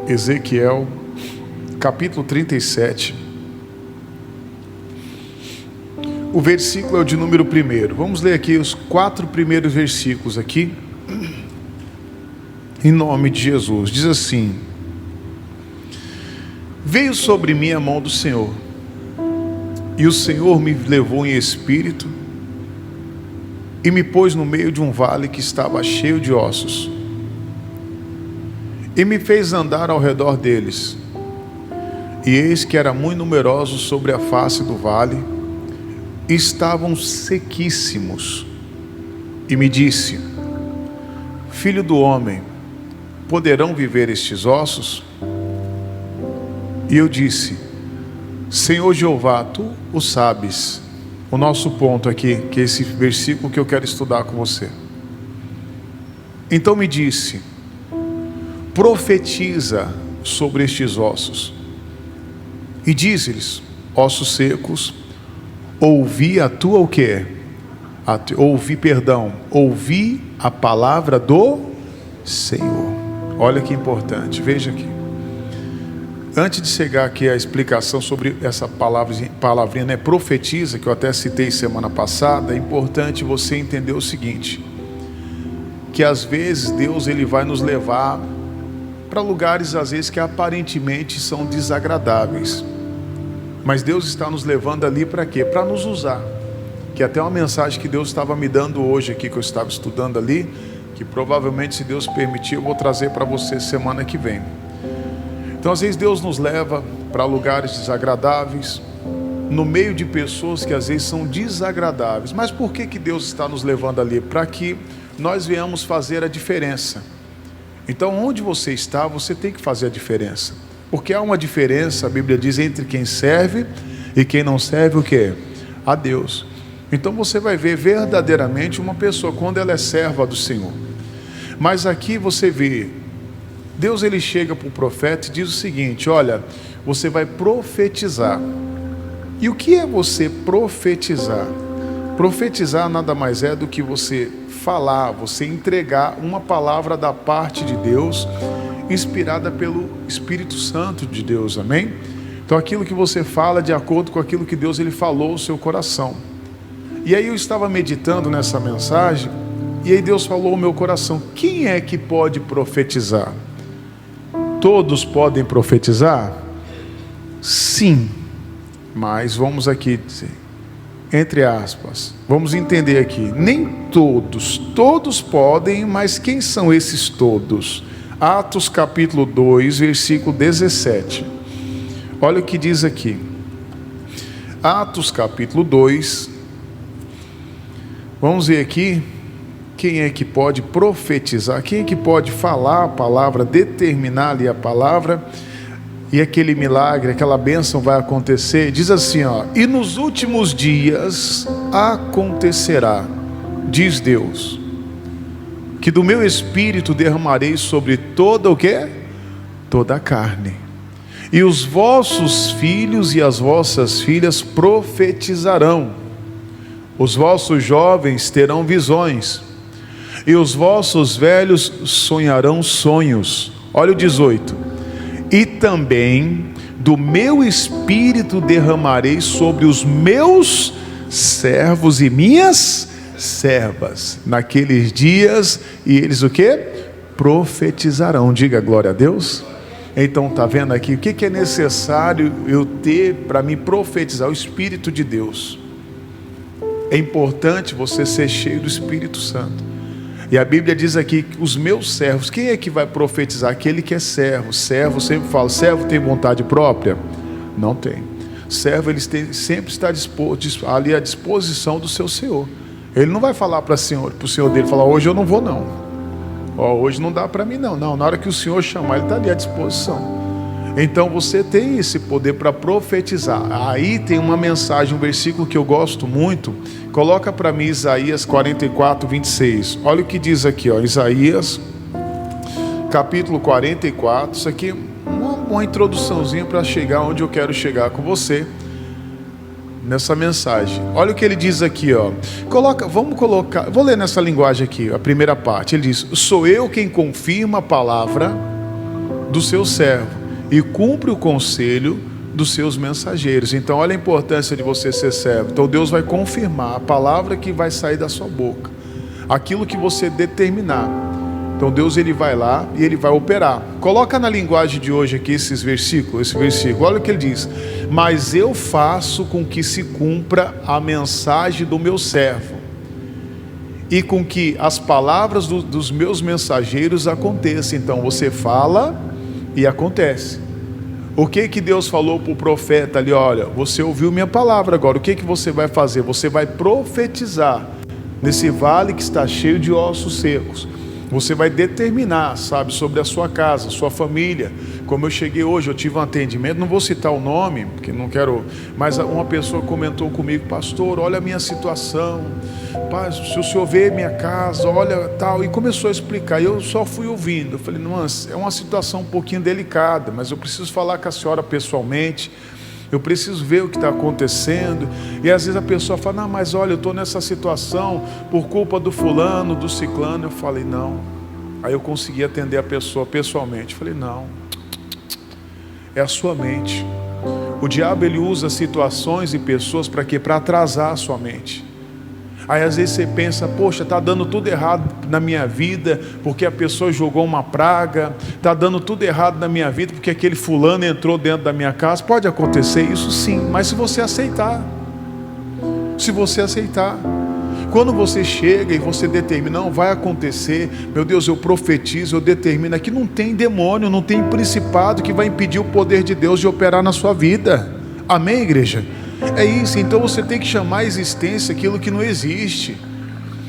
Ezequiel, capítulo 37. O versículo é o de número 1. Vamos ler aqui os 4 primeiros versículos aqui, em nome de Jesus. Diz assim: veio sobre mim a mão do Senhor, e o Senhor me levou em espírito, e me pôs no meio de um vale que estava cheio de ossos, e me fez andar ao redor deles, e eis que eram muito numerosos sobre a face do vale, e estavam sequíssimos. E me disse: filho do homem, poderão viver estes ossos? E eu disse: Senhor Jeová, tu o sabes. O nosso ponto aqui, que é esse versículo que eu quero estudar com você. Então me disse: profetiza sobre estes ossos, e diz-lhes: ossos secos, ouvi a tua o quê? Ouvi a palavra do Senhor. Olha que importante, veja aqui. Antes de chegar aqui a explicação sobre essa palavrinha, né, profetiza, que eu até citei semana passada, é importante você entender o seguinte: que às vezes Deus ele vai nos levar para lugares às vezes que aparentemente são desagradáveis, mas Deus está nos levando ali para quê? Para nos usar. Que até uma mensagem que Deus estava me dando hoje aqui, que eu estava estudando ali, que provavelmente, se Deus permitir, eu vou trazer para você semana que vem. Então às vezes Deus nos leva para lugares desagradáveis, no meio de pessoas que às vezes são desagradáveis. Mas por que Deus está nos levando ali? Para que nós venhamos fazer a diferença. Então onde você está, você tem que fazer a diferença. Porque há uma diferença, a Bíblia diz, entre quem serve e quem não serve o quê? A Deus. Então você vai ver verdadeiramente uma pessoa quando ela é serva do Senhor. Mas aqui você vê, Deus ele chega para o profeta e diz o seguinte: olha, você vai profetizar. E o que é você profetizar? Profetizar nada mais é do que você falar, você entregar uma palavra da parte de Deus, inspirada pelo Espírito Santo de Deus, amém? Então aquilo que você fala de acordo com aquilo que Deus ele falou no seu coração. E aí eu estava meditando nessa mensagem, e aí Deus falou ao meu coração: quem é que pode profetizar? Todos podem profetizar? Sim, mas vamos aqui dizer, entre aspas, vamos entender aqui, nem todos podem, mas quem são esses todos? Atos capítulo 2, versículo 17. Olha o que diz aqui. Atos capítulo 2. Vamos ver aqui. Quem é que pode profetizar? Quem é que pode falar a palavra, determinar ali a palavra, e aquele milagre, aquela bênção vai acontecer? Diz assim, ó: e nos últimos dias acontecerá, diz Deus, que do meu espírito derramarei sobre toda o quê? Toda a carne. E os vossos filhos e as vossas filhas profetizarão. Os vossos jovens terão visões. E os vossos velhos sonharão sonhos. Olha o 18. E também do meu espírito derramarei sobre os meus servos e minhas servas naqueles dias, e eles o que? Profetizarão. Diga glória a Deus. Então está vendo aqui o que é necessário eu ter para me profetizar? O Espírito de Deus. É importante você ser cheio do Espírito Santo. E a Bíblia diz aqui que os meus servos, quem é que vai profetizar? Aquele que é servo. Servo, sempre falo, servo tem vontade própria? Não tem. Servo, ele sempre está ali à disposição do seu Senhor. Ele não vai falar para o Senhor dele, falar: hoje eu não vou não. Hoje não dá para mim não. Não, na hora que o Senhor chamar, ele está ali à disposição. Então você tem esse poder para profetizar. Aí tem uma mensagem, um versículo que eu gosto muito. Coloca para mim Isaías 44, 26. Olha o que diz aqui, ó. Isaías capítulo 44. Isso aqui é uma introduçãozinha para chegar onde eu quero chegar com você nessa mensagem. Olha o que ele diz aqui, ó. Vou ler nessa linguagem aqui, a primeira parte. Ele diz: sou eu quem confirma a palavra do seu servo e cumpre o conselho dos seus mensageiros. Então olha a importância de você ser servo. Então Deus vai confirmar a palavra que vai sair da sua boca, aquilo que você determinar. Então Deus, ele vai lá e ele vai operar. Coloca na linguagem de hoje aqui esse versículo, olha o que ele diz: mas eu faço com que se cumpra a mensagem do meu servo, e com que as palavras dos meus mensageiros aconteçam. Então você fala e acontece. O que Deus falou para o profeta ali? Olha, você ouviu minha palavra, agora o que você vai fazer? Você vai profetizar nesse vale que está cheio de ossos secos. Você vai determinar, sabe, sobre a sua casa, sua família. Como eu cheguei hoje, eu tive um atendimento, não vou citar o nome, porque não quero, mas uma pessoa comentou comigo: pastor, olha a minha situação, pai, se o senhor vê minha casa, olha tal, e começou a explicar, e eu só fui ouvindo. Eu falei: nossa, é uma situação um pouquinho delicada, mas eu preciso falar com a senhora pessoalmente, eu preciso ver o que está acontecendo. E às vezes a pessoa fala: não, mas olha, eu estou nessa situação por culpa do fulano, do ciclano. Eu falei: não. Aí eu consegui atender a pessoa pessoalmente. Eu falei: não, é a sua mente. O diabo, ele usa situações e pessoas para quê? Para atrasar a sua mente. Aí às vezes você pensa: poxa, está dando tudo errado na minha vida porque a pessoa jogou uma praga, está dando tudo errado na minha vida porque aquele fulano entrou dentro da minha casa. Pode acontecer isso, sim, mas se você aceitar, quando você chega e você determina: não, vai acontecer, meu Deus, eu profetizo, eu determino, aqui não tem demônio, não tem principado que vai impedir o poder de Deus de operar na sua vida. Amém, igreja? É isso. Então você tem que chamar à existência aquilo que não existe.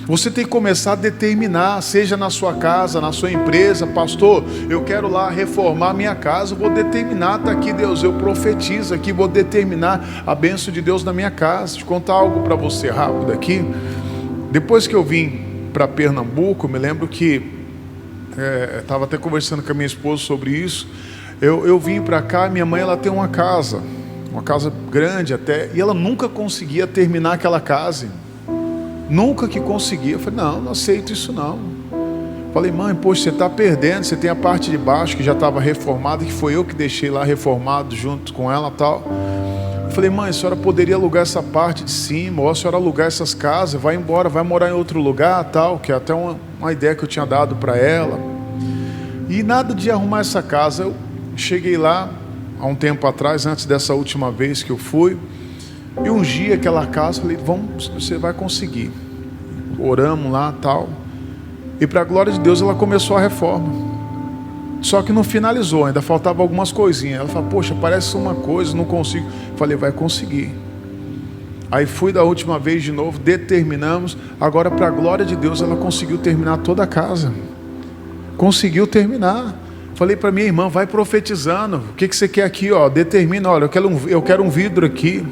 Você tem que começar a determinar, seja na sua casa, na sua empresa: pastor, eu quero lá reformar minha casa, vou determinar, está aqui Deus, eu profetizo aqui, vou determinar a bênção de Deus na minha casa. Deixa eu contar algo para você rápido aqui. Depois que eu vim para Pernambuco, me lembro que estava até conversando com a minha esposa sobre isso. Eu vim para cá, minha mãe, ela tem uma casa grande até, e ela nunca conseguia terminar aquela casa, nunca que conseguia. Eu falei: não aceito isso não. Falei: mãe, poxa, você está perdendo, você tem a parte de baixo que já estava reformada, que foi eu que deixei lá reformado junto com ela e tal. Eu falei: mãe, a senhora poderia alugar essa parte de cima, ou a senhora alugar essas casas, vai embora, vai morar em outro lugar tal, que é até uma ideia que eu tinha dado para ela. E nada de arrumar essa casa. Eu cheguei lá há um tempo atrás, antes dessa última vez que eu fui, e ungi aquela casa. Falei: vamos, você vai conseguir. Oramos lá tal, e para a glória de Deus ela começou a reforma. Só que não finalizou, ainda faltava algumas coisinhas. Ela falou: poxa, parece uma coisa, não consigo. Falei: vai conseguir. Aí fui da última vez de novo, determinamos. Agora, para a glória de Deus, ela conseguiu terminar toda a casa. Conseguiu terminar. Falei para minha irmã: vai profetizando. O que você quer aqui? Determina. Olha, eu quero um vidro aqui,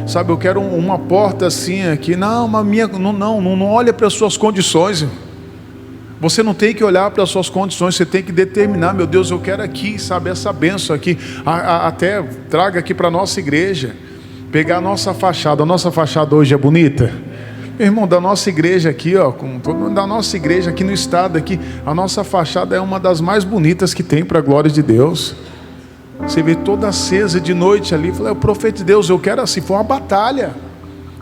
sabe? Eu quero uma porta assim aqui. Não, não olha para as suas condições. Você não tem que olhar para as suas condições, você tem que determinar: meu Deus, eu quero aqui, sabe, essa bênção aqui. Até traga aqui para a nossa igreja, pegar a nossa fachada. A nossa fachada hoje é bonita. Meu irmão, da nossa igreja aqui, da nossa igreja aqui no estado aqui, a nossa fachada é uma das mais bonitas que tem, para a glória de Deus. Você vê toda acesa de noite ali. Falei: o profeta de Deus, eu quero assim. Foi uma batalha,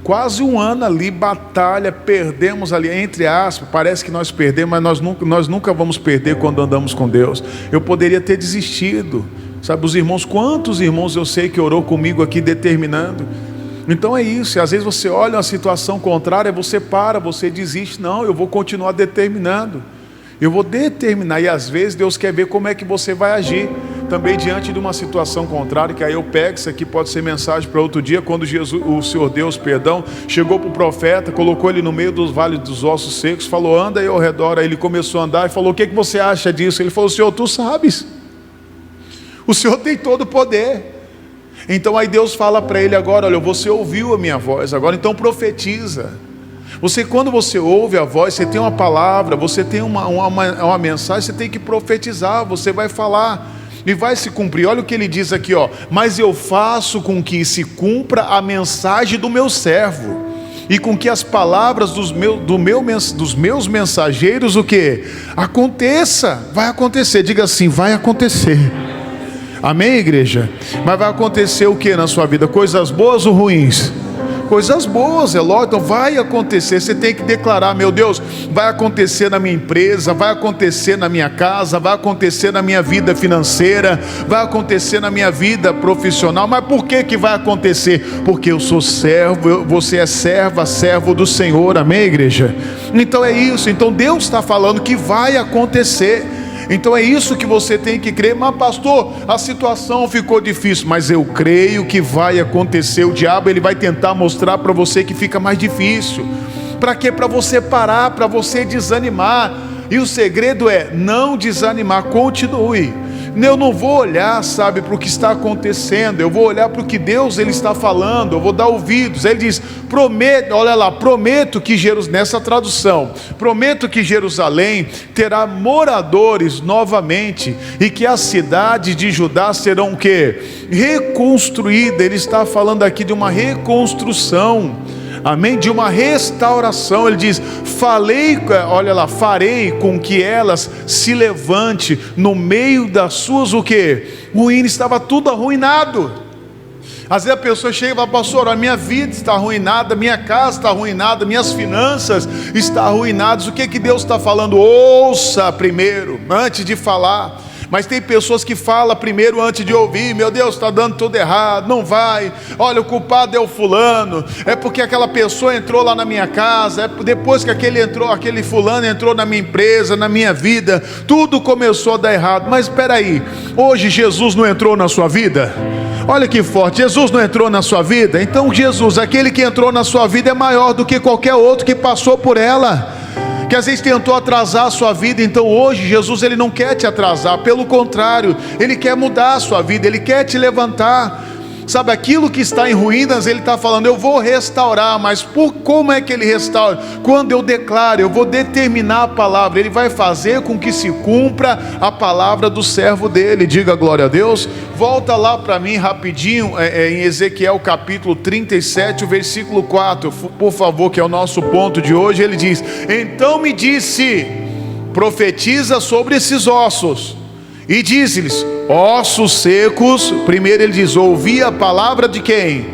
quase um ano ali, batalha, perdemos ali, entre aspas, parece que nós perdemos, mas nós nunca vamos perder quando andamos com Deus. Eu poderia ter desistido, sabe, os irmãos, quantos irmãos eu sei que orou comigo aqui determinando. Então é isso, às vezes você olha uma situação contrária, você para, você desiste. Não, eu vou continuar determinando, eu vou determinar. E às vezes Deus quer ver como é que você vai agir também diante de uma situação contrária, que aí eu pego, isso aqui pode ser mensagem para outro dia. Quando o Senhor Deus, chegou para o profeta, colocou ele no meio dos vales dos ossos secos, falou: anda aí ao redor. Aí ele começou a andar e falou: o que você acha disso? Ele falou: Senhor, tu sabes, o Senhor tem todo o poder. Então aí Deus fala para ele agora: olha, você ouviu a minha voz, agora então profetiza. Quando você ouve a voz, você tem uma palavra, você tem uma mensagem, você tem que profetizar, você vai falar e vai se cumprir. Olha o que ele diz aqui, mas eu faço com que se cumpra a mensagem do meu servo. e com que as palavras dos meus mensageiros, o que? Aconteça, vai acontecer. Diga assim, vai acontecer. Amém, igreja? Mas vai acontecer o que na sua vida? Coisas boas ou ruins? Coisas boas, é lógico. Então vai acontecer. Você tem que declarar: meu Deus, vai acontecer na minha empresa, vai acontecer na minha casa, vai acontecer na minha vida financeira, vai acontecer na minha vida profissional. Mas por que vai acontecer? Porque eu sou servo, você é servo do Senhor. Amém, igreja? Então é isso. Então Deus está falando que vai acontecer. Então é isso que você tem que crer. Mas pastor, a situação ficou difícil. Mas eu creio que vai acontecer. O diabo, ele vai tentar mostrar para você que fica mais difícil. Para quê? Para você parar, para você desanimar. E o segredo é não desanimar, continue. Eu não vou olhar, sabe, para o que está acontecendo. Eu vou olhar para o que Deus ele está falando. Eu vou dar ouvidos. Ele diz: prometo, olha lá, prometo que nessa tradução, prometo que Jerusalém terá moradores novamente, e que as cidades de Judá serão o quê? Reconstruídas. Ele está falando aqui de uma reconstrução. Amém? De uma restauração. Ele diz: olha lá, farei com que elas se levante no meio das suas, o que? Ruínas. Estava tudo arruinado. Às vezes a pessoa chega e fala: pastor, a minha vida está arruinada, minha casa está arruinada, minhas finanças estão arruinadas. O que Deus está falando? Ouça primeiro, antes de falar. Mas tem pessoas que falam primeiro antes de ouvir. Meu Deus, está dando tudo errado, não vai. Olha, o culpado é o fulano. É porque aquela pessoa entrou lá na minha casa. É depois que aquele fulano entrou na minha empresa, na minha vida, tudo começou a dar errado. Mas espera aí, hoje Jesus não entrou na sua vida? Olha que forte, Jesus não entrou na sua vida? Então Jesus, aquele que entrou na sua vida, é maior do que qualquer outro que passou por ela, que às vezes tentou atrasar a sua vida. Então hoje Jesus, ele não quer te atrasar, pelo contrário, ele quer mudar a sua vida, ele quer te levantar. Sabe, aquilo que está em ruínas, ele está falando: eu vou restaurar. Mas como é que ele restaura? Quando eu declaro, eu vou determinar a palavra. Ele vai fazer com que se cumpra a palavra do servo dele. Diga glória a Deus. Volta lá para mim rapidinho, em Ezequiel capítulo 37, o versículo 4, por favor, que é o nosso ponto de hoje. Ele diz: então me disse, profetiza sobre esses ossos, e diz-lhes: ossos secos. Primeiro ele diz: ouvi a palavra de quem?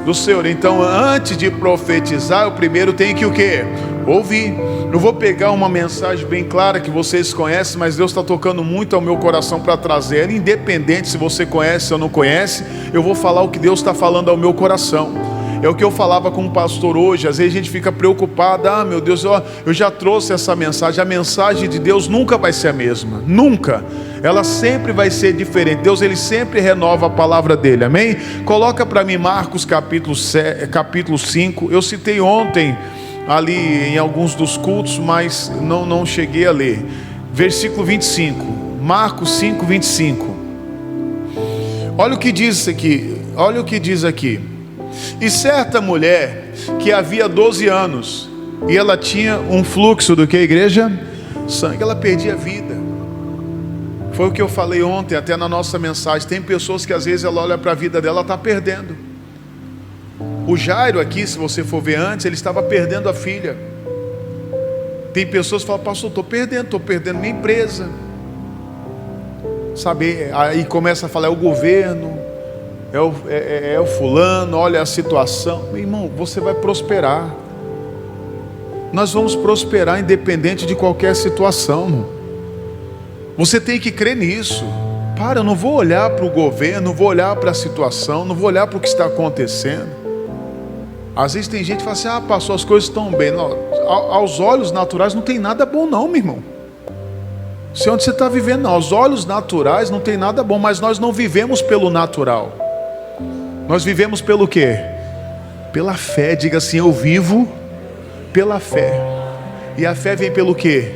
Do Senhor. Então antes de profetizar, eu primeiro tenho que o quê? Ouvir. Eu vou pegar uma mensagem bem clara que vocês conhecem, mas Deus está tocando muito ao meu coração para trazer ela. Independente se você conhece ou não conhece, eu vou falar o que Deus está falando ao meu coração. É o que eu falava com o pastor hoje. Às vezes a gente fica preocupado: ah, meu Deus, eu já trouxe essa mensagem. A mensagem de Deus nunca vai ser a mesma, nunca. Ela sempre vai ser diferente. Deus, ele sempre renova a palavra dele, amém? Coloca para mim Marcos capítulo 5. Eu citei ontem ali em alguns dos cultos, mas não cheguei a ler. Versículo 25, Marcos 5, 25. Olha o que diz aqui. Olha o que diz aqui. E certa mulher que havia 12 anos, e ela tinha um fluxo do que, igreja? Sangue. Ela perdia a vida. Foi o que eu falei ontem, até na nossa mensagem. Tem pessoas que às vezes ela olha para a vida dela, ela está perdendo. O Jairo aqui, se você for ver antes, ele estava perdendo a filha. Tem pessoas que falam: pastor, estou perdendo minha empresa. Sabe, aí começa a falar: é o governo, é o fulano, olha a situação. Meu irmão, você vai prosperar. Nós vamos prosperar independente de qualquer situação. Você tem que crer nisso. Eu não vou olhar para o governo, não vou olhar para a situação, não vou olhar para o que está acontecendo. Às vezes tem gente que fala assim: ah, pastor, as coisas estão bem. Não, aos olhos naturais não tem nada bom não, meu irmão. Se onde você está vivendo, não. Aos olhos naturais não tem nada bom. Mas nós não vivemos pelo natural. Nós vivemos pelo quê? Pela fé. Diga assim: eu vivo pela fé. E a fé vem pelo quê?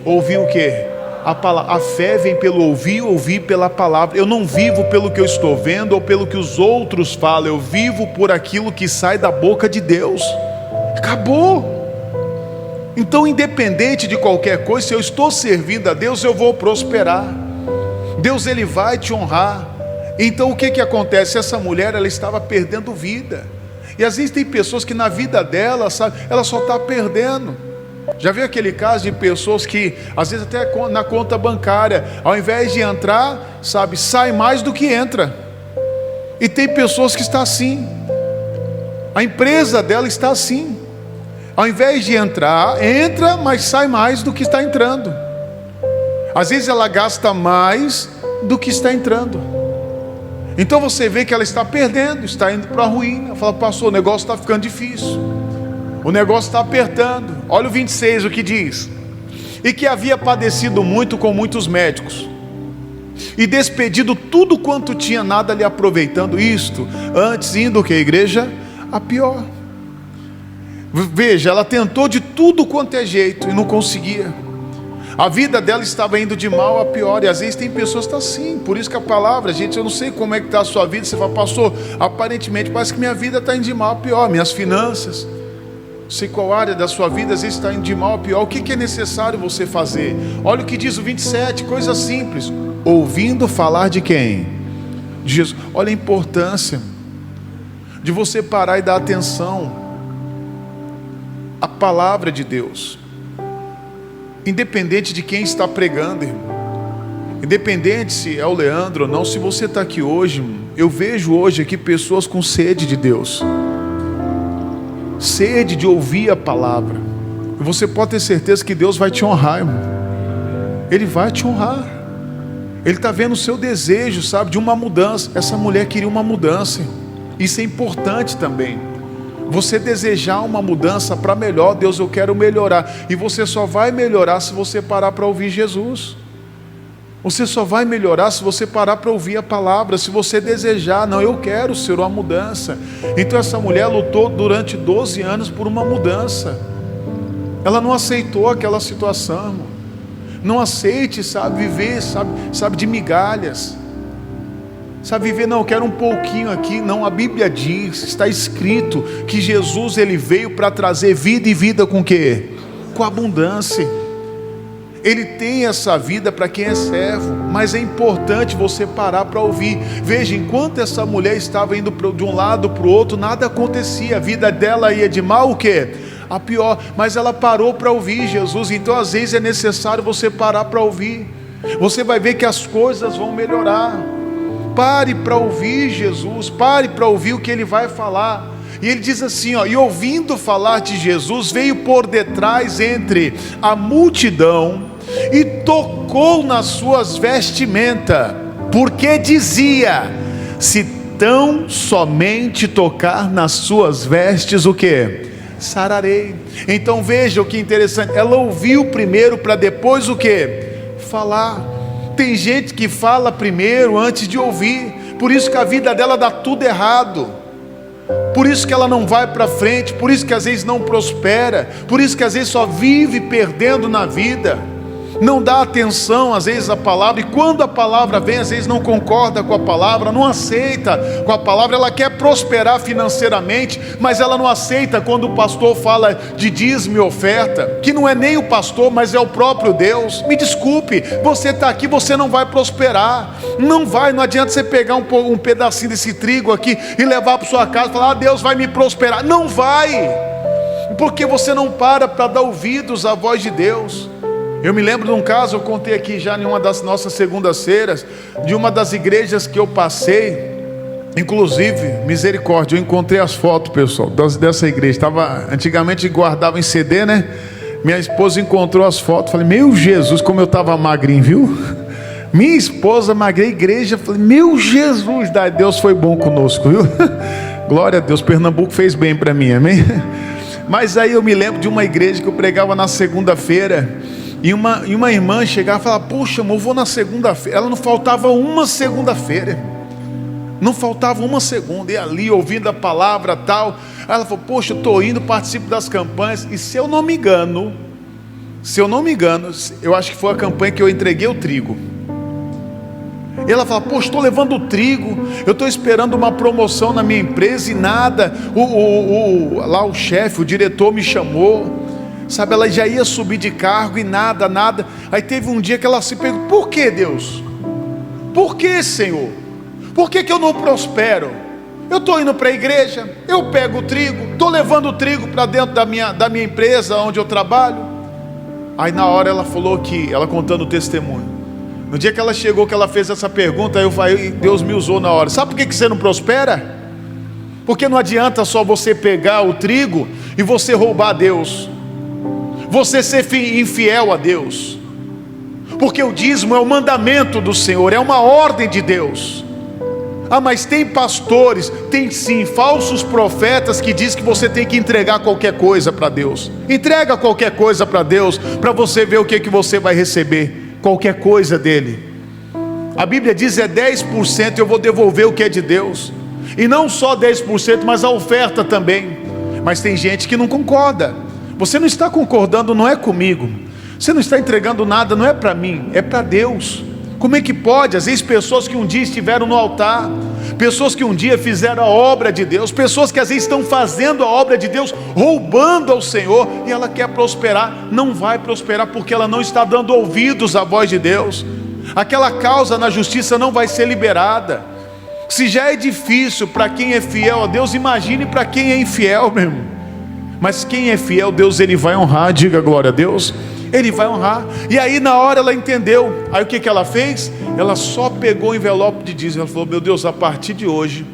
Ouvir o quê? A fé vem pelo ouvir pela palavra. Eu não vivo pelo que eu estou vendo ou pelo que os outros falam. Eu vivo por aquilo que sai da boca de Deus. Acabou. Então, independente de qualquer coisa, se eu estou servindo a Deus, eu vou prosperar. Deus, ele vai te honrar. Então o que acontece? Essa mulher, ela estava perdendo vida. E às vezes tem pessoas que na vida dela, sabe, ela só está perdendo. Já viu aquele caso de pessoas que, às vezes até na conta bancária, ao invés de entrar, sabe, sai mais do que entra. E tem pessoas que estão assim. A empresa dela está assim. Ao invés de entrar, entra, mas sai mais do que está entrando. Às vezes ela gasta mais do que está entrando. Então você vê que ela está perdendo, está indo para a ruína. Fala, pastor, o negócio está ficando difícil. O negócio está apertando. Olha o 26, o que diz: e que havia padecido muito com muitos médicos, e despedido tudo quanto tinha, nada lhe aproveitando, isto, antes indo que a igreja, a pior. Veja, ela tentou de tudo quanto é jeito, e não conseguia. A vida dela estava indo de mal a pior, e às vezes tem pessoas que estão assim. Por isso que a palavra, gente, eu não sei como é que está a sua vida. Você fala, pastor, aparentemente parece que minha vida está indo de mal a pior, minhas finanças, não sei qual área da sua vida, às vezes está indo de mal a pior. O que é necessário você fazer? Olha o que diz o 27, coisa simples: ouvindo falar de quem? De Jesus. Olha a importância de você parar e dar atenção à palavra de Deus, independente de quem está pregando, irmão. Independente se é o Leandro ou não. Se você está aqui hoje, eu vejo hoje aqui pessoas com sede de Deus, sede de ouvir a palavra. E você pode ter certeza que Deus vai te honrar, irmão. Ele vai te honrar. Ele está vendo o seu desejo, sabe, de uma mudança. Essa mulher queria uma mudança. Isso é importante também. Você desejar uma mudança para melhor. Deus, eu quero melhorar. E você só vai melhorar se você parar para ouvir Jesus. Você só vai melhorar se você parar para ouvir a palavra. Se você desejar, não, eu quero ser uma mudança. Então essa mulher lutou durante 12 anos por uma mudança. Ela não aceitou aquela situação, irmão. Não aceite, sabe, viver, sabe, de migalhas. Sabe, viver, não, eu quero um pouquinho aqui. Não, a Bíblia diz, está escrito que Jesus, ele veio para trazer vida, e vida com o quê? Com abundância. Ele tem essa vida para quem é servo, mas é importante você parar para ouvir. Veja, enquanto essa mulher estava indo de um lado para o outro, nada acontecia. A vida dela ia de mal o quê? A pior. Mas ela parou para ouvir Jesus. Então às vezes é necessário você parar para ouvir. Você vai ver que as coisas vão melhorar. Pare para ouvir Jesus, pare para ouvir o que Ele vai falar. E ele diz assim, ó: e ouvindo falar de Jesus, veio por detrás entre a multidão e tocou nas suas vestimentas, porque dizia: se tão somente tocar nas suas vestes, o que? Sararei. Então veja o que interessante, ela ouviu primeiro para depois o que? Falar. Tem gente que fala primeiro antes de ouvir, por isso que a vida dela dá tudo errado, por isso que ela não vai para frente, por isso que às vezes não prospera, por isso que às vezes só vive perdendo na vida, não dá atenção às vezes à palavra, e quando a palavra vem, às vezes não concorda com a palavra, não aceita com a palavra. Ela quer prosperar financeiramente, mas ela não aceita quando o pastor fala de dízimo e oferta, que não é nem o pastor, mas é o próprio Deus. Me desculpe, você está aqui, você não vai prosperar, não vai. Não adianta você pegar um pedacinho desse trigo aqui e levar para sua casa e falar: ah, Deus vai me prosperar. Não vai, porque você não para dar ouvidos à voz de Deus. Eu me lembro de um caso, eu contei aqui já em uma das nossas segundas-feiras, de uma das igrejas que eu passei. Inclusive, misericórdia, eu encontrei as fotos, pessoal, dessa igreja. Antigamente guardava em CD, né? Minha esposa encontrou as fotos. Falei: meu Jesus, como eu estava magrinho, viu? Minha esposa magrinha, igreja. Falei: meu Jesus, Deus foi bom conosco, viu? Glória a Deus, Pernambuco fez bem para mim, amém? Mas aí eu me lembro de uma igreja que eu pregava na segunda-feira, e uma irmã chegava e falava: puxa, amor, eu vou na segunda-feira. Ela não faltava uma segunda-feira, não faltava uma segunda, e ali ouvindo a palavra tal. Aí ela falou: poxa, eu estou indo, participo das campanhas. E se eu não me engano, eu acho que foi a campanha que eu entreguei o trigo. E ela fala: poxa, estou levando o trigo, eu estou esperando uma promoção na minha empresa e nada. Lá o chefe, o diretor me chamou, sabe, ela já ia subir de cargo e nada. Aí teve um dia que ela se perguntou: por que, Deus? Por que, Senhor? Por que eu não prospero? Eu estou indo para a igreja, eu pego o trigo, estou levando o trigo para dentro da minha empresa onde eu trabalho. Aí na hora ela falou que, ela contando o testemunho, no dia que ela chegou, que ela fez essa pergunta, aí Deus me usou na hora. Sabe por que você não prospera? Porque não adianta só você pegar o trigo e você roubar a Deus, você ser infiel a Deus, porque o dízimo é o mandamento do Senhor, é uma ordem de Deus. Ah, mas tem pastores, tem sim, falsos profetas que diz que você tem que entregar qualquer coisa para Deus. Entrega qualquer coisa para Deus, para você ver o que você vai receber, qualquer coisa dele. A Bíblia diz 10%, eu vou devolver o que é de Deus. E não só 10%, mas a oferta também. Mas tem gente que não concorda. Você não está concordando, não é comigo. Você não está entregando nada, não é para mim, é para Deus. Como é que pode? Às vezes pessoas que um dia estiveram no altar, pessoas que um dia fizeram a obra de Deus, pessoas que às vezes estão fazendo a obra de Deus, roubando ao Senhor, e ela quer prosperar, não vai prosperar porque ela não está dando ouvidos à voz de Deus. Aquela causa na justiça não vai ser liberada. Se já é difícil para quem é fiel a Deus, imagine para quem é infiel, meu irmão. Mas quem é fiel, Deus ele vai honrar, diga glória a Deus. Ele vai honrar. E aí na hora ela entendeu. Aí o que ela fez? Ela só pegou o envelope de dízimo. Ela falou: meu Deus, a partir de hoje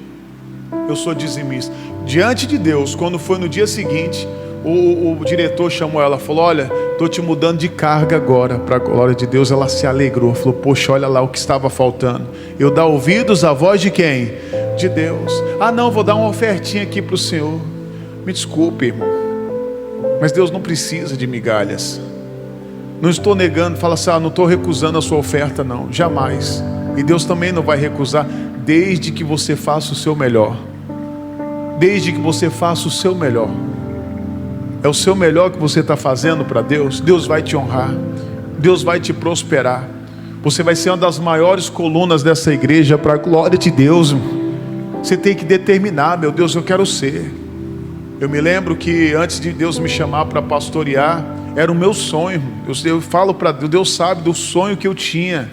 eu sou dizimista. Diante de Deus, quando foi no dia seguinte, o diretor chamou ela, falou: olha, estou te mudando de carga agora, para a glória de Deus. Ela se alegrou, falou: poxa, olha lá o que estava faltando. Eu dar ouvidos à voz de quem? De Deus. Ah não, vou dar uma ofertinha aqui para o Senhor. Me desculpe, irmão, mas Deus não precisa de migalhas. Não estou negando, fala assim: não estou recusando a sua oferta, não, jamais. E Deus também não vai recusar, desde que você faça o seu melhor. Desde que você faça o seu melhor. É o seu melhor que você está fazendo para Deus. Deus vai te honrar, Deus vai te prosperar. Você vai ser uma das maiores colunas dessa igreja, para a glória de Deus. Você tem que determinar: meu Deus, eu quero ser. Eu me lembro que antes de Deus me chamar para pastorear, era o meu sonho. Eu falo para Deus, Deus sabe do sonho que eu tinha.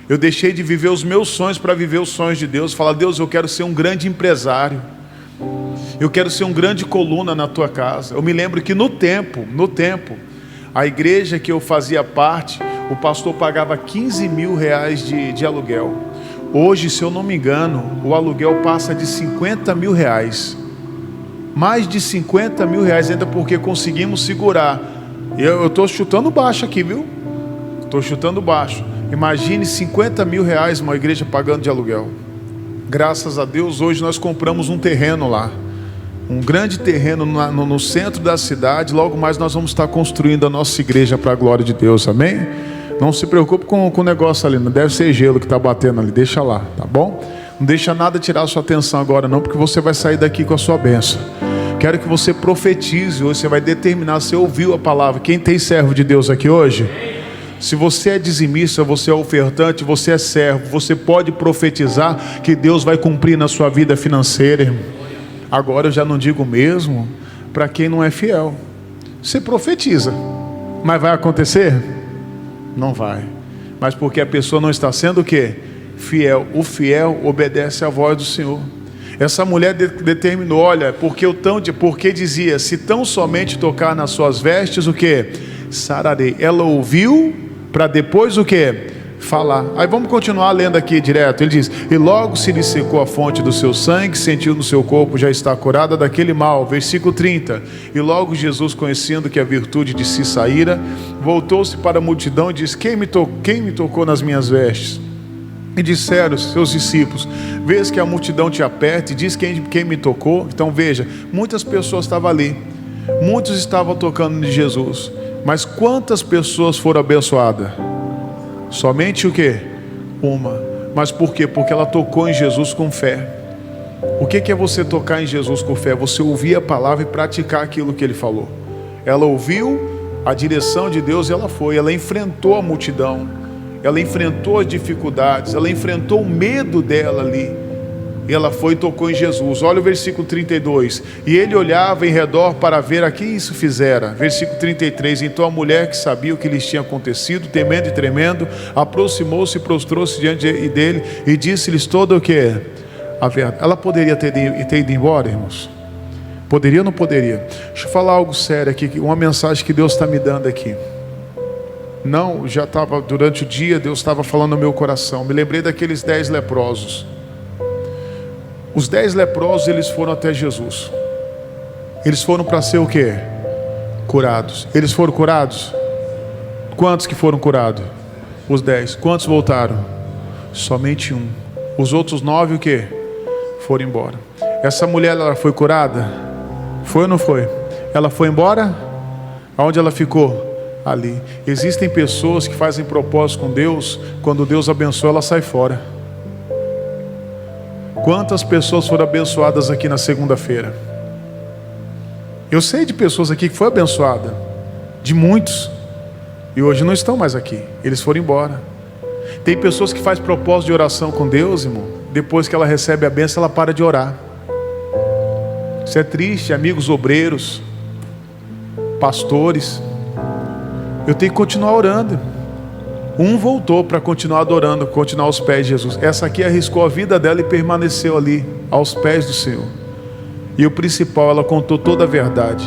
Eu deixei de viver os meus sonhos para viver os sonhos de Deus. Fala: Deus, eu quero ser um grande empresário. Eu quero ser um grande coluna na tua casa. Eu me lembro que no tempo, a igreja que eu fazia parte, o pastor pagava 15 mil reais de aluguel. Hoje, se eu não me engano, o aluguel passa de 50 mil reais. Mais de 50 mil reais, ainda porque conseguimos segurar. Eu estou chutando baixo aqui, viu? Estou chutando baixo. Imagine 50 mil reais uma igreja pagando de aluguel. Graças a Deus, hoje nós compramos um terreno lá. Um grande terreno no centro da cidade. Logo mais nós vamos estar construindo a nossa igreja para a glória de Deus, amém? Não se preocupe com o negócio ali, não deve ser gelo que está batendo ali, deixa lá, tá bom? Não deixa nada tirar a sua atenção agora não, porque você vai sair daqui com a sua bênção. Quero que você profetize hoje, você vai determinar, você ouviu a palavra. Quem tem servo de Deus aqui hoje? Se você é dizimista, você é ofertante, você é servo, você pode profetizar que Deus vai cumprir na sua vida financeira, irmão. Agora eu já não digo mesmo para quem não é fiel. Você profetiza, mas vai acontecer? Não vai. Mas porque a pessoa não está sendo o quê? Fiel. O fiel obedece à voz do Senhor. Essa mulher determinou: olha, porque dizia: se tão somente tocar nas suas vestes, o que? Sararei. Ela ouviu para depois o que? Falar. Aí vamos continuar lendo aqui direto. Ele diz: e logo se lhe secou a fonte do seu sangue, sentiu no seu corpo já está curada daquele mal. Versículo 30. E logo Jesus, conhecendo que a virtude de si saíra, voltou-se para a multidão e disse: quem me tocou nas minhas vestes? E disseram seus discípulos: vês que a multidão te aperta e diz quem me tocou? Então veja, muitas pessoas estavam ali, muitos estavam tocando de Jesus, mas quantas pessoas foram abençoadas? Somente o que? Uma. Mas por quê? Porque ela tocou em Jesus com fé. O que é você tocar em Jesus com fé? Você ouvir a palavra e praticar aquilo que Ele falou. Ela ouviu a direção de Deus e ela foi. Ela enfrentou a multidão, ela enfrentou as dificuldades, ela enfrentou o medo dela ali. E ela foi e tocou em Jesus. Olha o versículo 32. E ele olhava em redor para ver a quem isso fizera. Versículo 33. Então a mulher, que sabia o que lhes tinha acontecido, temendo e tremendo, aproximou-se e prostrou-se diante dele e disse-lhes toda o que? a verdade. Ela poderia ter ido embora, irmãos? Poderia ou não poderia? Deixa eu falar algo sério aqui, uma mensagem que Deus está me dando aqui. Não, já estava durante o dia, Deus estava falando no meu coração. Me lembrei daqueles 10 leprosos. Os 10 leprosos, eles foram até Jesus. Eles foram para ser o quê? Curados. Eles foram curados? Quantos que foram curados? Os 10. Quantos voltaram? Somente um. Os outros 9 o quê? Foram embora. Essa mulher, ela foi curada? Foi ou não foi? Ela foi embora? Aonde ela ficou? Ali. Existem pessoas que fazem propósito com Deus. Quando Deus abençoa, ela sai fora. Quantas pessoas foram abençoadas aqui na segunda-feira? Eu sei de pessoas aqui que foi abençoada, de muitos, e hoje não estão mais aqui. Eles foram embora. Tem pessoas que fazem propósito de oração com Deus, irmão. Depois que ela recebe a bênção, ela para de orar. Isso é triste. Amigos obreiros, pastores, eu tenho que continuar orando. Um voltou para continuar adorando, continuar aos pés de Jesus. Essa aqui arriscou a vida dela e permaneceu ali, aos pés do Senhor. E o principal, ela contou toda a verdade.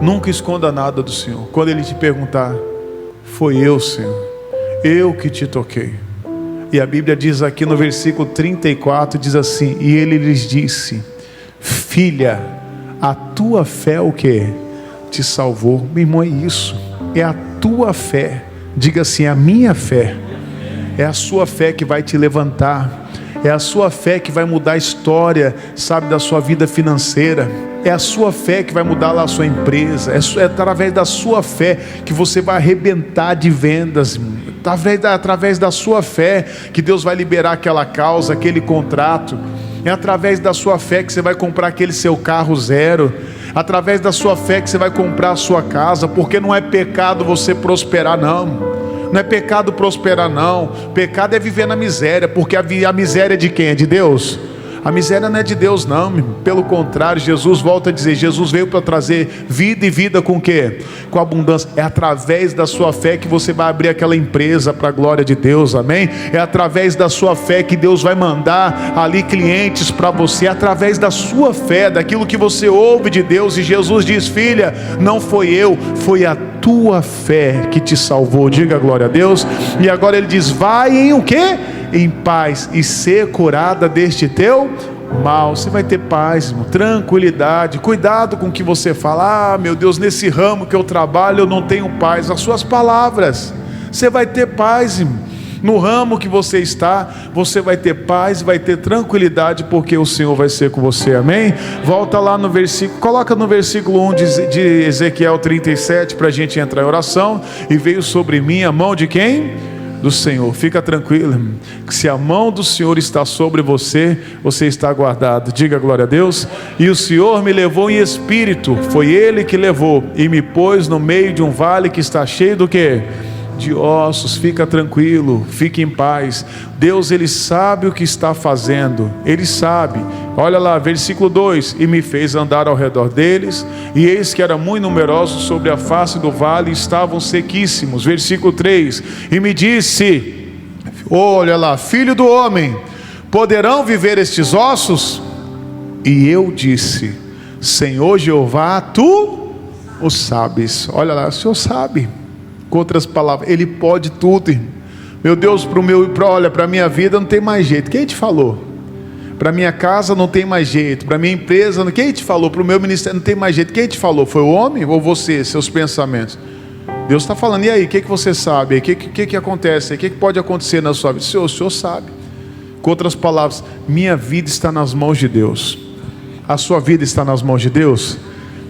Nunca esconda nada do Senhor. Quando Ele te perguntar, foi eu, Senhor, eu que te toquei. E a Bíblia diz aqui no versículo 34, diz assim: e Ele lhes disse, filha, a tua fé o que? Te salvou. Meu irmão, é isso. É a tua fé. Diga assim, a minha fé. É a sua fé que vai te levantar. É a sua fé que vai mudar a história, sabe, da sua vida financeira. É a sua fé que vai mudar lá a sua empresa. É através da sua fé que você vai arrebentar de vendas. Através da sua fé que Deus vai liberar aquela causa, aquele contrato. É através da sua fé que você vai comprar aquele seu carro zero. Através da sua fé que você vai comprar a sua casa. Porque não é pecado você prosperar, não. Não é pecado prosperar, não. Pecado é viver na miséria. Porque a miséria é de quem? É de Deus? A miséria não é de Deus, não. Pelo contrário, Jesus volta a dizer, Jesus veio para trazer vida, e vida com o quê? Com abundância. É através da sua fé que você vai abrir aquela empresa para a glória de Deus, amém? É através da sua fé que Deus vai mandar ali clientes para você. É através da sua fé, daquilo que você ouve de Deus. E Jesus diz, filha, não foi eu, foi a tua fé que te salvou. Diga glória a Deus. E agora Ele diz, vai em o quê? Em paz, e ser curada deste teu mal. Você vai ter paz, irmão, tranquilidade. Cuidado com o que você fala. Ah, meu Deus, nesse ramo que eu trabalho eu não tenho paz. As suas palavras, você vai ter paz, irmão. No ramo que você está, você vai ter paz, vai ter tranquilidade, porque o Senhor vai ser com você, amém? Volta lá no versículo, coloca no versículo 1 de Ezequiel 37, para a gente entrar em oração. E veio sobre mim a mão de quem? Do Senhor. Fica tranquilo, que se a mão do Senhor está sobre você, você está guardado. Diga glória a Deus. E o Senhor me levou em espírito, foi Ele que levou, e me pôs no meio de um vale que está cheio do quê? De ossos. Fica tranquilo, fique em paz. Deus, Ele sabe o que está fazendo. Ele sabe. Olha lá, versículo 2: e me fez andar ao redor deles, e eis que eram muito numerosos sobre a face do vale, e estavam sequíssimos. Versículo 3: e me disse, olha lá, filho do homem, poderão viver estes ossos? E eu disse, Senhor Jeová, tu o sabes. Olha lá, o Senhor sabe. Com outras palavras, Ele pode tudo, irmão. Meu Deus, olha, para a minha vida não tem mais jeito. Quem te falou? Para minha casa não tem mais jeito. Para minha empresa, quem te falou? Para o meu ministério não tem mais jeito. Quem te falou? Foi o homem ou você, seus pensamentos? Deus está falando, e aí, o que você sabe? O que acontece? O que pode acontecer na sua vida? O Senhor sabe. Com outras palavras, minha vida está nas mãos de Deus. A sua vida está nas mãos de Deus?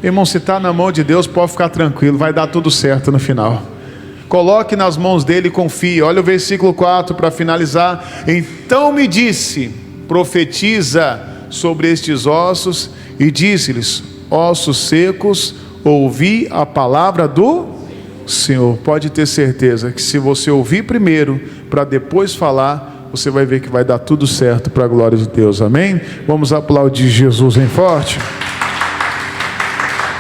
Irmão, se está na mão de Deus, pode ficar tranquilo, vai dar tudo certo no final. Coloque nas mãos dele e confie. Olha o versículo 4 para finalizar. Então me disse, profetiza sobre estes ossos, e disse-lhes, ossos secos, ouvi a palavra do Senhor. Pode ter certeza que se você ouvir primeiro, para depois falar, você vai ver que vai dar tudo certo para a glória de Deus, amém? Vamos aplaudir Jesus em forte.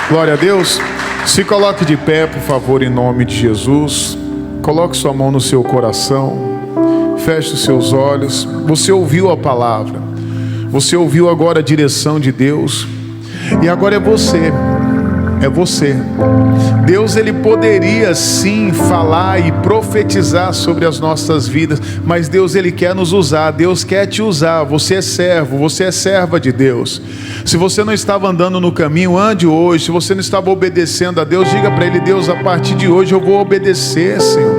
Glória a Deus. Se coloque de pé, por favor, em nome de Jesus. Coloque sua mão no seu coração. Feche os seus olhos. Você ouviu a palavra. Você ouviu agora a direção de Deus. E agora é você. É você. Deus, Ele poderia sim falar e profetizar sobre as nossas vidas, mas Deus, Ele quer nos usar. Deus quer te usar. Você é servo, você é serva de Deus. Se você não estava andando no caminho, ande hoje. Se você não estava obedecendo a Deus, diga para Ele: Deus, a partir de hoje eu vou obedecer, Senhor.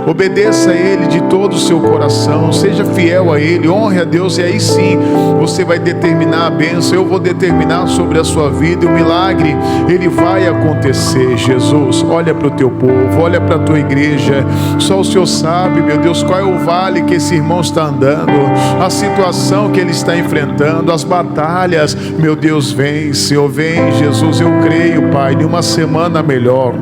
Obedeça a Ele de todo o seu coração, seja fiel a Ele, honre a Deus, e aí sim você vai determinar a bênção. Eu vou determinar sobre a sua vida, e o milagre, ele vai acontecer. Jesus, olha para o teu povo, olha para a tua igreja. Só o Senhor sabe, meu Deus, qual é o vale que esse irmão está andando, a situação que ele está enfrentando, as batalhas. Meu Deus, vem, Senhor, vem, Jesus. Eu creio, Pai, em uma semana melhor.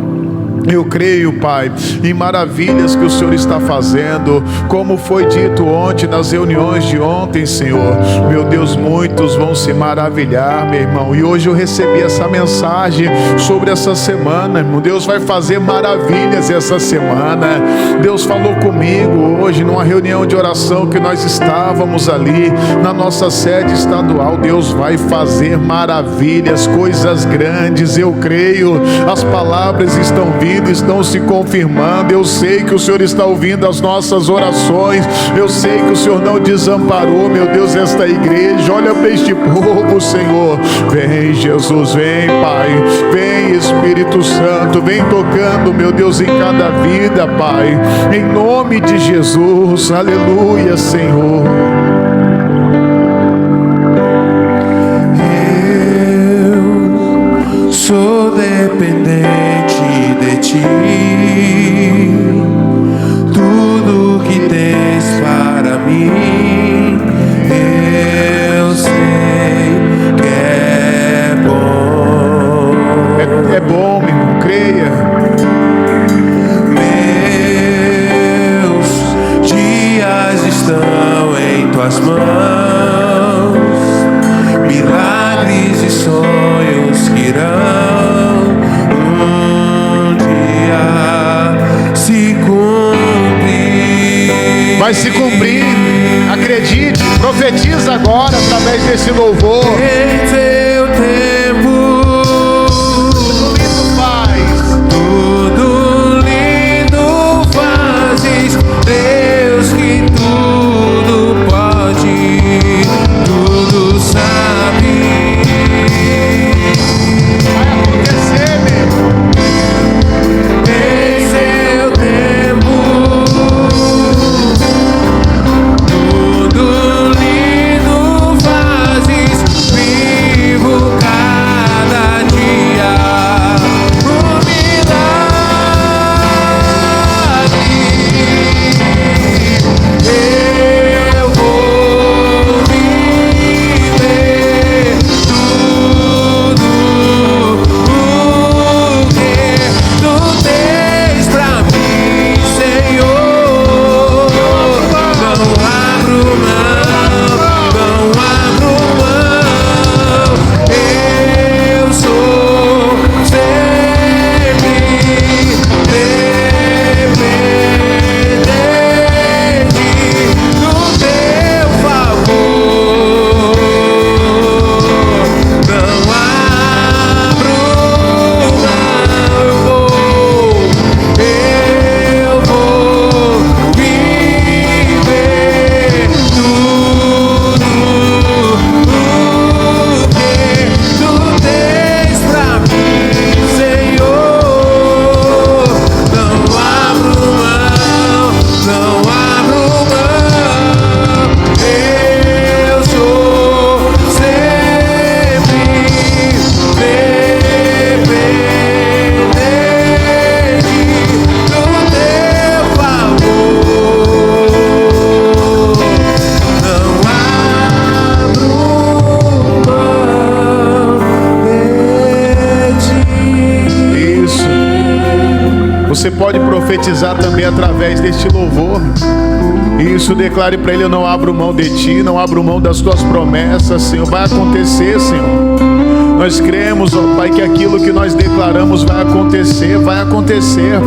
Eu creio, Pai, em maravilhas que o Senhor está fazendo, como foi dito ontem nas reuniões de ontem, Senhor. Meu Deus, muitos vão se maravilhar, meu irmão. E hoje eu recebi essa mensagem sobre essa semana, irmão. Deus vai fazer maravilhas essa semana. Deus falou comigo hoje numa reunião de oração que nós estávamos ali na nossa sede estadual. Deus vai fazer maravilhas, coisas grandes. Eu creio, as palavras estão vindo, estão se confirmando. Eu sei que o Senhor está ouvindo as nossas orações. Eu sei que o Senhor não desamparou, meu Deus, esta igreja. Olha para este povo, Senhor. Vem, Jesus, vem, Pai. Vem, Espírito Santo. Vem tocando, meu Deus, em cada vida, Pai. Em nome de Jesus. Aleluia, Senhor. Eu sou dependente de Ti, tudo que tens para mim, eu sei que é bom. É bom, meu irmão, creia. Meus dias estão em Tuas mãos, milagres e sonhos que irão vai se cumprir. Acredite, profetiza agora através desse louvor. Em teu tempo tudo lindo fazes, Deus que tudo pode, tudo sabe. Vai acontecer, meu. Em seu tempo Você pode profetizar também através deste louvor. Isso, declare para Ele: eu não abro mão de Ti, não abro mão das Tuas promessas, Senhor. Vai acontecer, Senhor. Nós cremos, ó Pai, que aquilo que nós declaramos vai acontecer,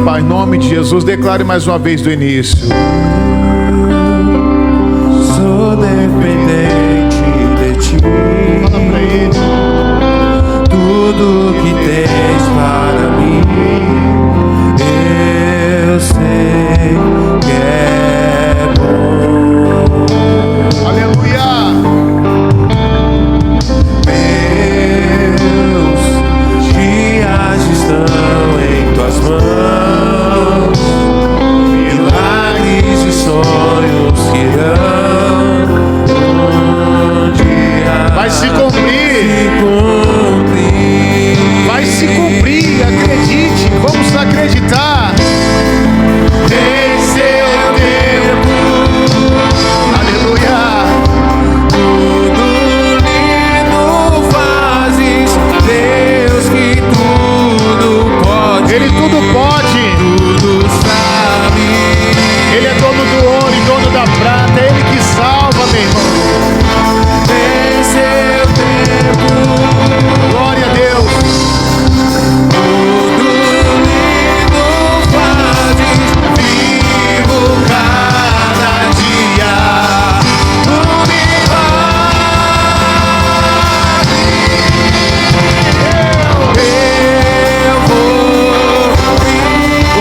Pai. Em nome de Jesus, declare mais uma vez do início. Sou dependente de tudo que tens para mim. Eu sei que é bom. Aleluia. Meus dias estão em tuas mãos, milagres e sonhos que irão um dia Vai se cumprir. Vai se cumprir. Acredite. Vamos acreditar. Em seu tempo, Aleluia. tudo lindo fazes, Deus que tudo pode. Ele tudo pode. Tudo sabe. Ele é dono do ouro e dono da prata. É Ele que salva, meu irmão. Em seu tempo, Glória a Deus. tudo lindo fazes, vivo cada dia um milagre. Eu vou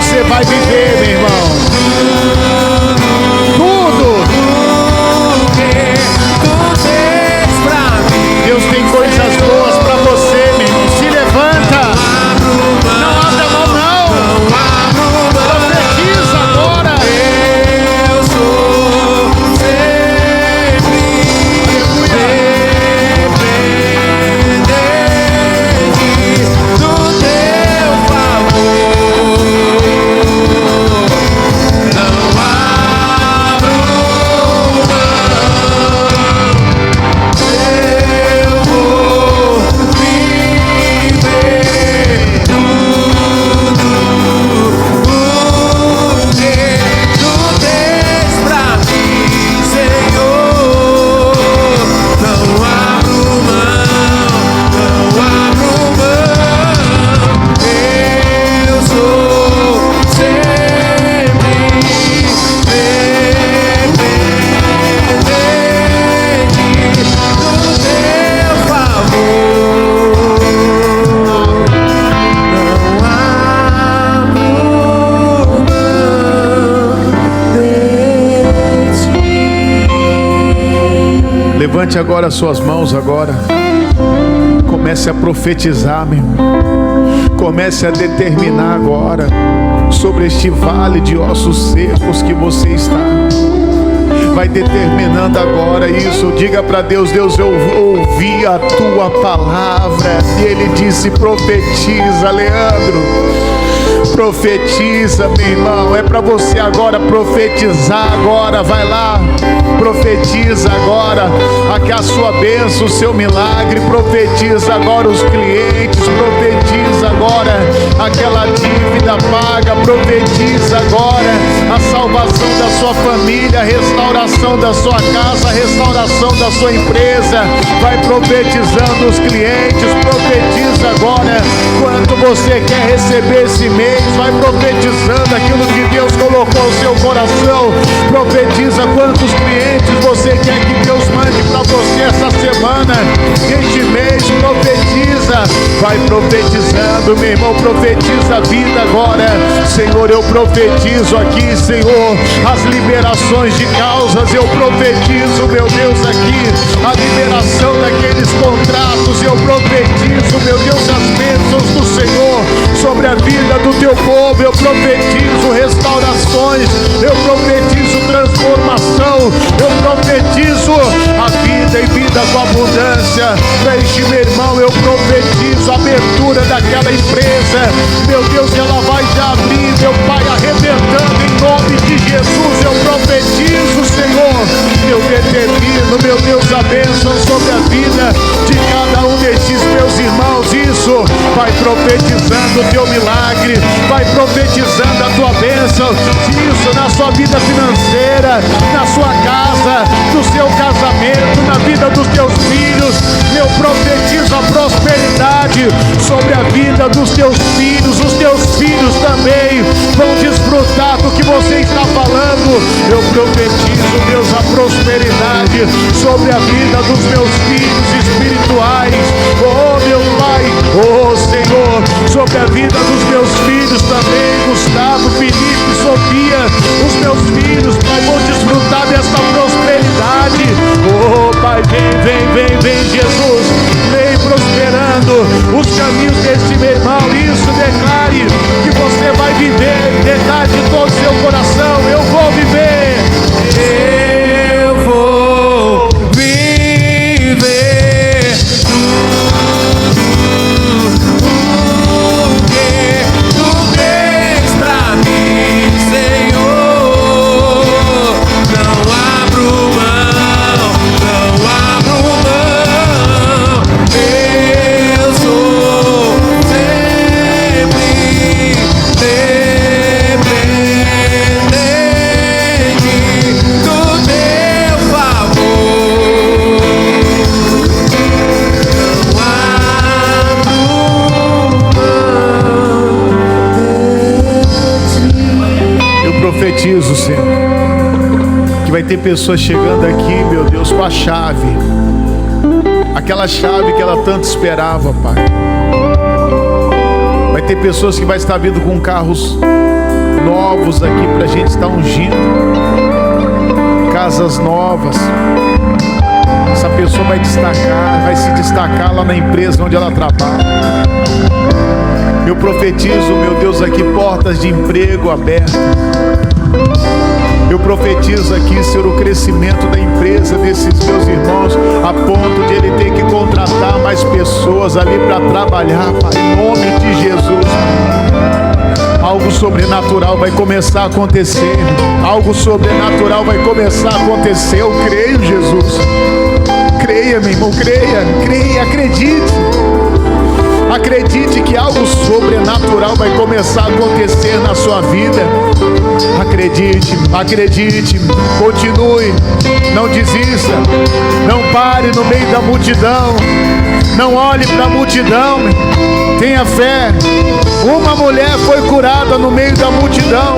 Você vai viver, meu irmão. Tudo. que tu fez pra mim. Deus tem coisas boas pra você, meu irmão. Se levanta. Não abra a mão, não. Profetiza agora. Eu sou sempre dependente do teu favor. Não abro mão. Eu vou viver tudo o que tu tens pra mim, Senhor. Não abro mão, não abro mão. Eu sou sempre dependente do teu favor. Não abro mão de ti. Levante agora as suas mãos agora. Comece a profetizar, meu irmão. Comece a determinar agora sobre este vale de ossos secos que você está. Vai determinando agora isso. Diga para Deus: Deus, eu ouvi a tua palavra. E Ele disse: profetiza, Leandro. Profetiza, meu irmão. É para você agora profetizar agora. Vai lá. Profetiza agora a sua bênção, o seu milagre. Profetiza agora os clientes. Profetiza agora aquela dívida paga. Profetiza agora a salvação da sua família, a restauração da sua casa, a restauração da sua empresa. Vai profetizando os clientes. Profetiza agora quanto você quer receber esse mês. Vai profetizando aquilo que Deus colocou no seu coração. Profetiza quantos clientes você quer que Deus mande para você essa semana, este mês. Profetiza. Vai profetizando, meu irmão. Profetiza a vida agora. Senhor, eu profetizo aqui, Senhor, as liberações de causas. Eu profetizo, meu Deus, aqui a liberação daqueles contratos. Eu profetizo, meu Deus, as bênçãos do Senhor sobre a vida do teu povo. Eu profetizo restaurações. Eu profetizo transformação. Eu profetizo a vida e vida com abundância. Este meu irmão, eu profetizo a abertura daquela empresa. Meu Deus, ela vai já abrir, meu Pai, arrebentando em nome de Jesus. Eu profetizo, Senhor. Eu determino, meu Deus, a bênção sobre a vida de cada um destes meus irmãos. Isso, vai profetizando o teu milagre. Vai profetizando a tua bênção. Isso na sua vida financeira, na sua casa, no seu casamento, na vida dos teus filhos. Eu profetizo a prosperidade sobre a vida dos teus filhos. Os teus filhos também vão desfrutar do que você está falando. Eu profetizo, Deus, a prosperidade sobre a vida dos meus filhos espirituais. Oh, meu Pai, oh Senhor, sobre a vida dos meus filhos também, Gustavo, Felipe, Sofia, os meus filhos, Pai, vão desfrutar desta prosperidade. Oh, Pai, vem, Jesus, vem prosperando os caminhos deste meu irmão. Isso, declare que você vai viver, declare de todo o seu coração: eu vou viver. Eu vou viver tudo que tu tens pra mim, Senhor. Não abro mão, não abro mão. Eu sou sempre dependente do teu favor. Não abro mão. Eu profetizo, Senhor, que vai ter pessoas chegando aqui, meu Deus, com a chave, aquela chave que ela tanto esperava, Pai. Vai ter pessoas que vai estar vindo com carros novos aqui para a gente estar ungindo, casas novas. Essa pessoa vai se destacar lá na empresa onde ela trabalha. Eu profetizo, meu Deus, aqui portas de emprego abertas. Eu profetizo aqui, Senhor, o crescimento da empresa desses meus irmãos, a ponto de ele ter que contratar mais pessoas ali para trabalhar, Pai, em nome de Jesus. Algo sobrenatural vai começar a acontecer. Algo sobrenatural vai começar a acontecer. Eu creio, Jesus. Creia, meu irmão, creia, acredite. Acredite que algo sobrenatural vai começar a acontecer na sua vida. Acredite, continue, não desista, não pare no meio da multidão, não olhe para a multidão, tenha fé. Uma mulher foi curada no meio da multidão,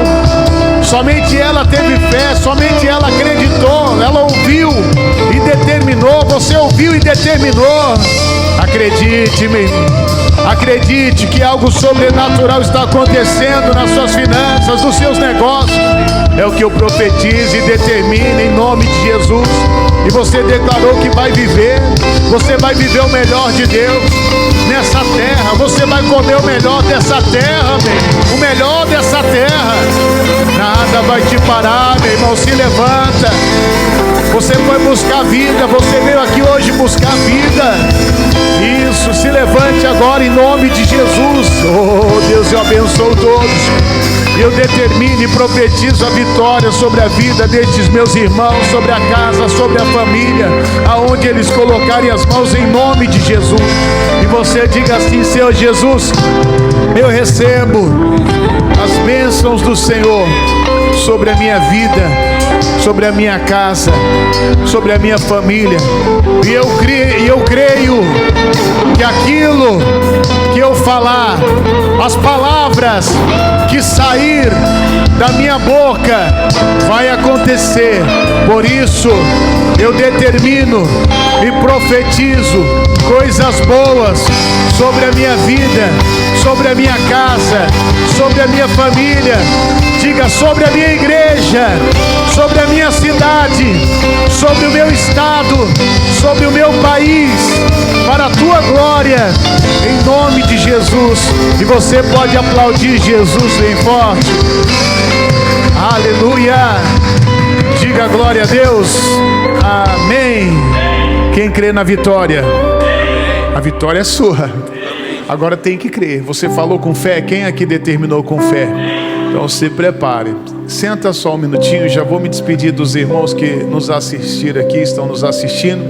somente ela teve fé, somente ela acreditou, ela ouviu e determinou. Você ouviu e determinou. Acredite, meu irmão. Acredite que algo sobrenatural está acontecendo nas suas finanças, nos seus negócios. É o que eu profetizo e determino em nome de Jesus. E você declarou que vai viver. Você vai viver o melhor de Deus nessa terra. Você vai comer o melhor dessa terra, meu irmão. O melhor dessa terra. Nada vai te parar, meu irmão. Se levanta. Você foi buscar vida. Você veio aqui hoje buscar vida. Isso, se levante agora em nome de Jesus. Oh, Deus, eu abençoo todos. Eu determino e profetizo a vitória sobre a vida destes meus irmãos, sobre a casa, sobre a família, aonde eles colocarem as mãos, em nome de Jesus. E você diga assim: Senhor Jesus, eu recebo as bênçãos do Senhor sobre a minha vida, sobre a minha casa, sobre a minha família. E eu creio que aquilo que eu falar, as palavras que sair da minha boca vai acontecer. Por isso eu determino e profetizo coisas boas sobre a minha vida, sobre a minha casa, sobre a minha família. Diga: sobre a minha igreja, sobre a minha cidade, sobre o meu estado, sobre o meu país, para a tua glória, em nome de Jesus. E você pode aplaudir Jesus bem forte. Aleluia. Diga glória a Deus. Amém. Quem crê na vitória? A vitória é sua. Agora tem que crer. Você falou com fé? Quem aqui determinou com fé? Então se prepare. Senta só um minutinho. Já vou me despedir dos irmãos que nos assistiram aqui, estão nos assistindo.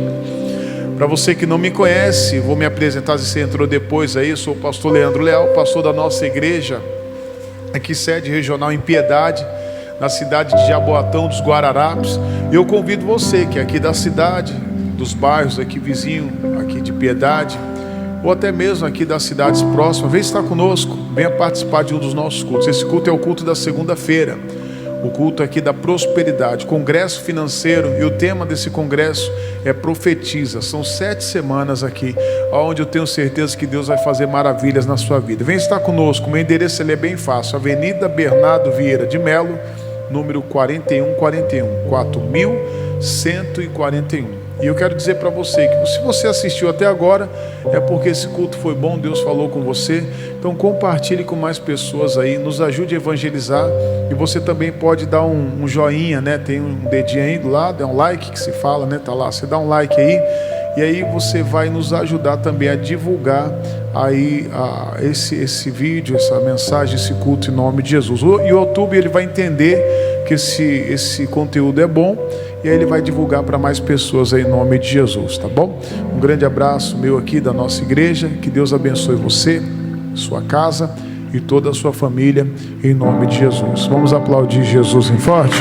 Para você que não me conhece, vou me apresentar. Se você entrou depois aí, eu sou o pastor Leandro Leal, pastor da nossa igreja, aqui sede regional em Piedade, na cidade de Jaboatão dos Guararapes. Eu convido você que é aqui da cidade, dos bairros aqui vizinho, aqui de Piedade, ou até mesmo aqui das cidades próximas, venha estar conosco, venha participar de um dos nossos cultos. Esse culto é o culto da segunda-feira, O culto aqui da prosperidade, congresso financeiro, e o tema desse congresso é profetiza. São 7 semanas aqui, onde eu tenho certeza que Deus vai fazer maravilhas na sua vida. Vem estar conosco, meu endereço ele é bem fácil, Avenida Bernardo Vieira de Melo, número 4141. E eu quero dizer para você que se você assistiu até agora, é porque esse culto foi bom, Deus falou com você. Então compartilhe com mais pessoas aí, nos ajude a evangelizar. E você também pode dar um joinha, né? Tem um dedinho aí do lado, é um like que se fala, né? Tá lá, você dá um like aí. E aí você vai nos ajudar também a divulgar aí esse vídeo, essa mensagem, esse culto em nome de Jesus. O YouTube ele vai entender que esse conteúdo é bom, e aí ele vai divulgar para mais pessoas aí em nome de Jesus, tá bom? Um grande abraço meu aqui da nossa igreja, que Deus abençoe você, sua casa e toda a sua família em nome de Jesus. Vamos aplaudir Jesus em forte?